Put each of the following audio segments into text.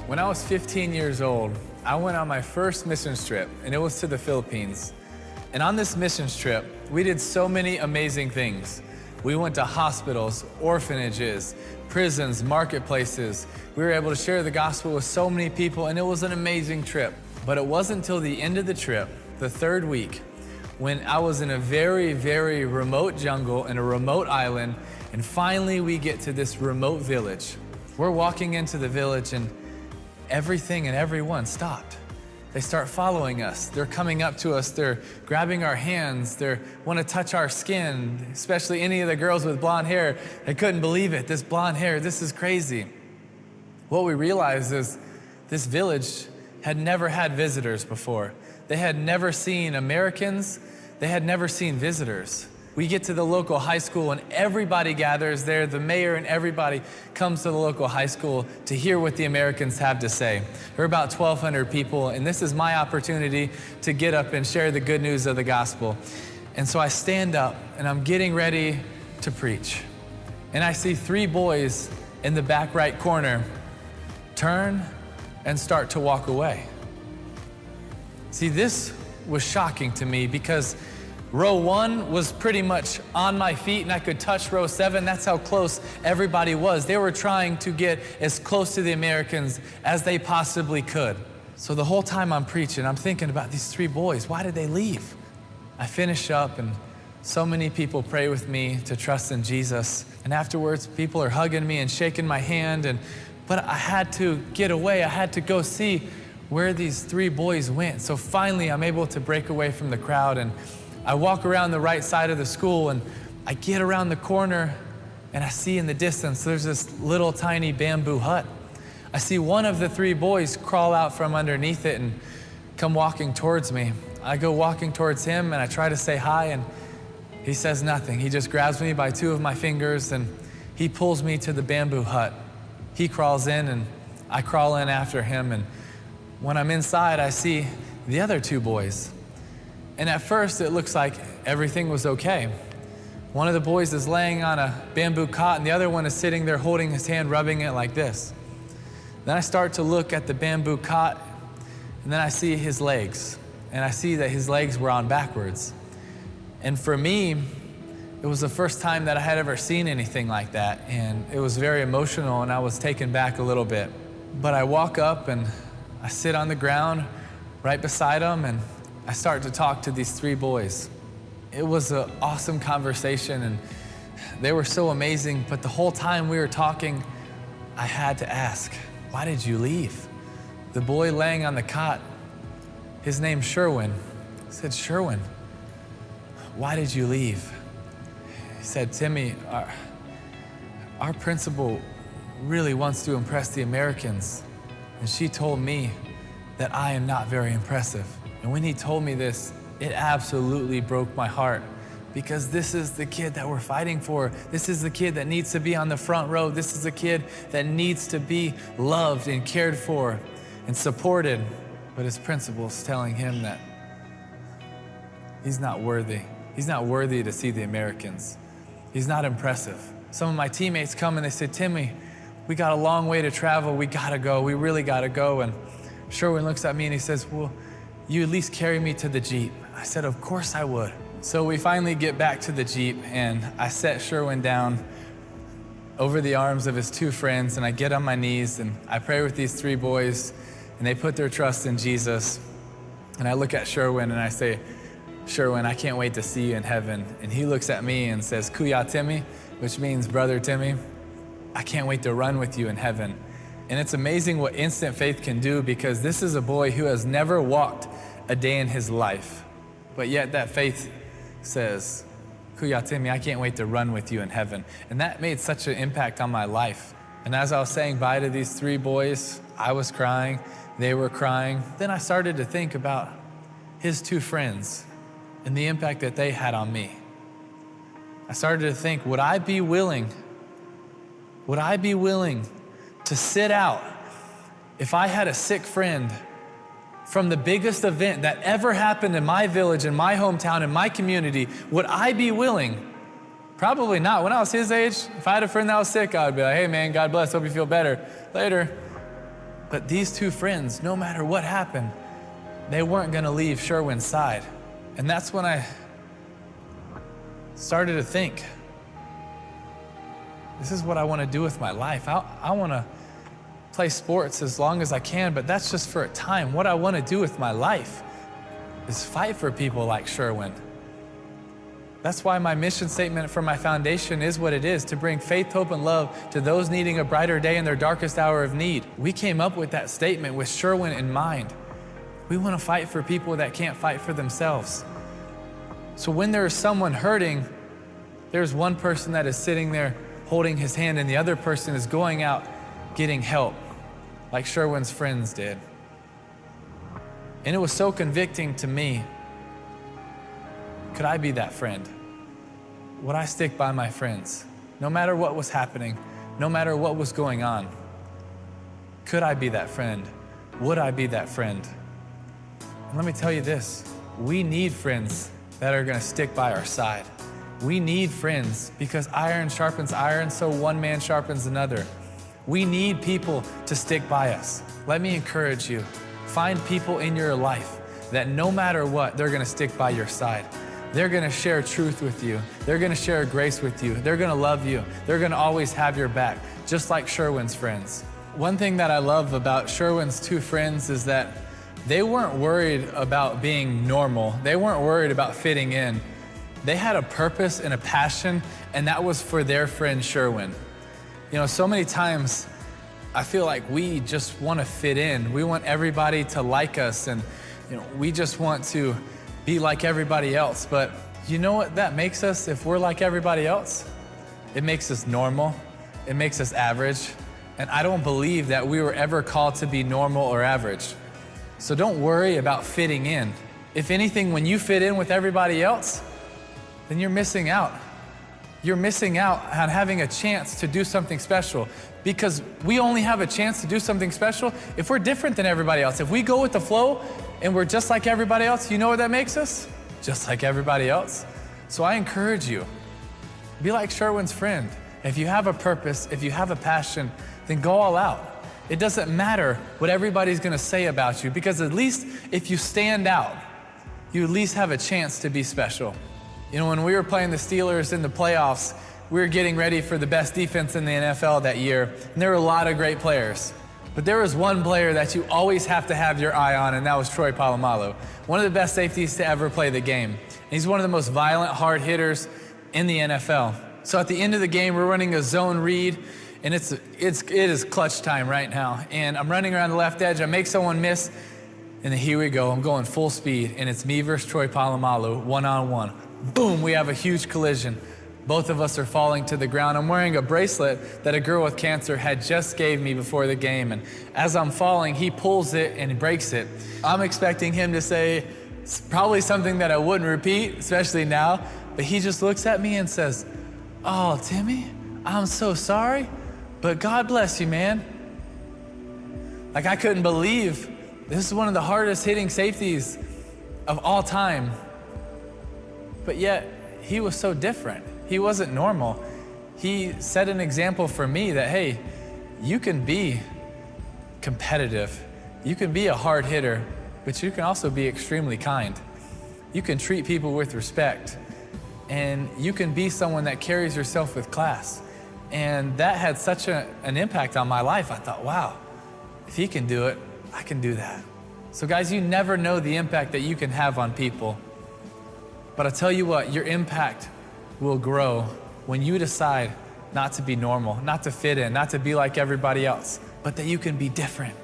When I was 15 years old, I went on my first missions trip, and it was to the Philippines. And on this missions trip, we did so many amazing things. We went to hospitals, orphanages, prisons, marketplaces. We were able to share the gospel with so many people, and it was an amazing trip. But it wasn't until the end of the trip, the third week, when I was in a very, very remote jungle in a remote island, and finally we get to this remote village. We're walking into the village, and everything and everyone stopped. They start following us. They're coming up to us. They're grabbing our hands. They want to touch our skin, especially any of the girls with blonde hair. They couldn't believe it. This blonde hair, this is crazy. What we realized is this village had never had visitors before. They had never seen Americans. They had never seen visitors. We get to the local high school and everybody gathers there. The mayor and everybody comes to the local high school to hear what the Americans have to say. There are about 1,200 people, and this is my opportunity to get up and share the good news of the gospel. And so I stand up and I'm getting ready to preach. And I see 3 boys in the back right corner turn and start to walk away. See, this was shocking to me because row 1 was pretty much on my feet and I could touch row 7. That's how close everybody was. They were trying to get as close to the Americans as they possibly could. So the whole time I'm preaching, I'm thinking about these 3 boys. Why did they leave? I finish up and so many people pray with me to trust in Jesus. And afterwards, people are hugging me and shaking my hand. But I had to get away. I had to go see where these 3 boys went. So finally, I'm able to break away from the crowd, and I walk around the right side of the school, and I get around the corner, and I see in the distance, there's this little tiny bamboo hut. I see one of the 3 boys crawl out from underneath it and come walking towards me. I go walking towards him, and I try to say hi, and he says nothing. He just grabs me by 2 of my fingers, and he pulls me to the bamboo hut. He crawls in, and I crawl in after him, and when I'm inside, I see the other 2 boys. And at first, it looks like everything was okay. One of the boys is laying on a bamboo cot, and the other one is sitting there holding his hand, rubbing it like this. Then I start to look at the bamboo cot, and then I see his legs. And I see that his legs were on backwards. And for me, it was the first time that I had ever seen anything like that. And it was very emotional, and I was taken back a little bit. But I walk up, and I sit on the ground right beside him, and I start to talk to these 3 boys. It was an awesome conversation, and they were so amazing, but the whole time we were talking, I had to ask, why did you leave? The boy laying on the cot, his name's Sherwin. I said, Sherwin, why did you leave? He said, Timmy, our principal really wants to impress the Americans, and she told me that I am not very impressive. And when he told me this, it absolutely broke my heart, because this is the kid that we're fighting for. This is the kid that needs to be on the front row. This is the kid that needs to be loved and cared for and supported. But his principal's telling him that he's not worthy. He's not worthy to see the Americans. He's not impressive. Some of my teammates come and they say, Timmy, we got a long way to travel. We gotta go. We really gotta go. And Sherwin looks at me and he says, well, you at least carry me to the Jeep. I said, of course I would. So we finally get back to the Jeep, and I set Sherwin down over the arms of his 2 friends, and I get on my knees and I pray with these 3 boys, and they put their trust in Jesus. And I look at Sherwin and I say, Sherwin, I can't wait to see you in heaven. And he looks at me and says, Kuya Timmy, which means brother Timmy, I can't wait to run with you in heaven. And it's amazing what instant faith can do, because this is a boy who has never walked a day in his life. But yet that faith says, Kuya Timmy, I can't wait to run with you in heaven. And that made such an impact on my life. And as I was saying bye to these 3 boys, I was crying, they were crying. Then I started to think about his 2 friends and the impact that they had on me. I started to think, would I be willing to sit out if I had a sick friend from the biggest event that ever happened in my village, in my hometown, in my community? Would I be willing? Probably not. When I was his age, if I had a friend that was sick, I would be like, hey man, God bless, hope you feel better. Later. But these two friends, no matter what happened, they weren't gonna leave Sherwin's side. And that's when I started to think, this is what I wanna do with my life. I wanna play sports as long as I can, but that's just for a time. What I wanna do with my life is fight for people like Sherwin. That's why my mission statement for my foundation is what it is, to bring faith, hope, and love to those needing a brighter day in their darkest hour of need. We came up with that statement with Sherwin in mind. We want to fight for people that can't fight for themselves. So when there's someone hurting, there's one person that is sitting there holding his hand and the other person is going out getting help, like Sherwin's friends did. And it was so convicting to me. Could I be that friend? Would I stick by my friends? No matter what was happening, no matter what was going on. Could I be that friend? Would I be that friend? And let me tell you this, we need friends that are gonna stick by our side. We need friends because iron sharpens iron, so one man sharpens another. We need people to stick by us. Let me encourage you, find people in your life that no matter what, they're gonna stick by your side. They're gonna share truth with you. They're gonna share grace with you. They're gonna love you. They're gonna always have your back, just like Sherwin's friends. One thing that I love about Sherwin's two friends is that they weren't worried about being normal. They weren't worried about fitting in. They had a purpose and a passion, and that was for their friend Sherwin. You know, so many times I feel like we just wanna fit in. We want everybody to like us, and we just want to be like everybody else. But you know what that makes us if we're like everybody else? It makes us normal. It makes us average. And I don't believe that we were ever called to be normal or average. So don't worry about fitting in. If anything, when you fit in with everybody else, then you're missing out. You're missing out on having a chance to do something special, because we only have a chance to do something special if we're different than everybody else. If we go with the flow and we're just like everybody else, you know what that makes us? Just like everybody else. So I encourage you, be like Sherwin's friend. If you have a purpose, if you have a passion, then go all out. It doesn't matter what everybody's gonna say about you, because at least if you stand out, you at least have a chance to be special. You know, when we were playing the Steelers in the playoffs, we were getting ready for the best defense in the NFL that year, and there were a lot of great players. But there was one player that you always have to have your eye on, and that was Troy Polamalu, one of the best safeties to ever play the game. And he's one of the most violent, hard hitters in the NFL. So at the end of the game, we're running a zone read, and it is clutch time right now. And I'm running around the left edge, I make someone miss, and then here we go, I'm going full speed, and it's me versus Troy Polamalu, one-on-one. Boom, we have a huge collision. Both of us are falling to the ground. I'm wearing a bracelet that a girl with cancer had just gave me before the game. And as I'm falling, he pulls it and breaks it. I'm expecting him to say probably something that I wouldn't repeat, especially now, but he just looks at me and says, "Oh, Timmy, I'm so sorry, but God bless you, man." Like, I couldn't believe this is one of the hardest hitting safeties of all time. But yet, he was so different. He wasn't normal. He set an example for me that, hey, you can be competitive. You can be a hard hitter, but you can also be extremely kind. You can treat people with respect, and you can be someone that carries yourself with class. And that had such an impact on my life. I thought, wow, if he can do it, I can do that. So guys, you never know the impact that you can have on people. But I tell you what, your impact will grow when you decide not to be normal, not to fit in, not to be like everybody else, but that you can be different.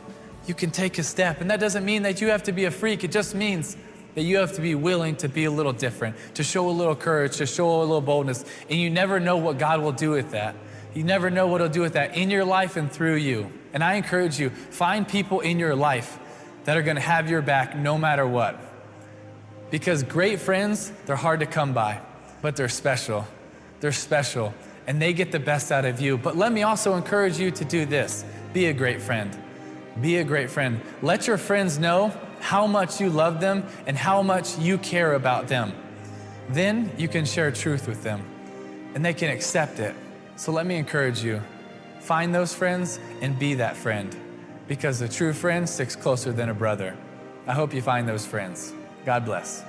You can take a step. And that doesn't mean that you have to be a freak. It just means that you have to be willing to be a little different, to show a little courage, to show a little boldness. And you never know what God will do with that. You never know what he'll do with that in your life and through you. And I encourage you, find people in your life that are gonna have your back no matter what. Because great friends, they're hard to come by, but they're special. They're special, and they get the best out of you. But let me also encourage you to do this. Be a great friend. Be a great friend. Let your friends know how much you love them and how much you care about them. Then you can share truth with them, and they can accept it. So let me encourage you. Find those friends and be that friend. because a true friend sticks closer than a brother. I hope you find those friends. God bless.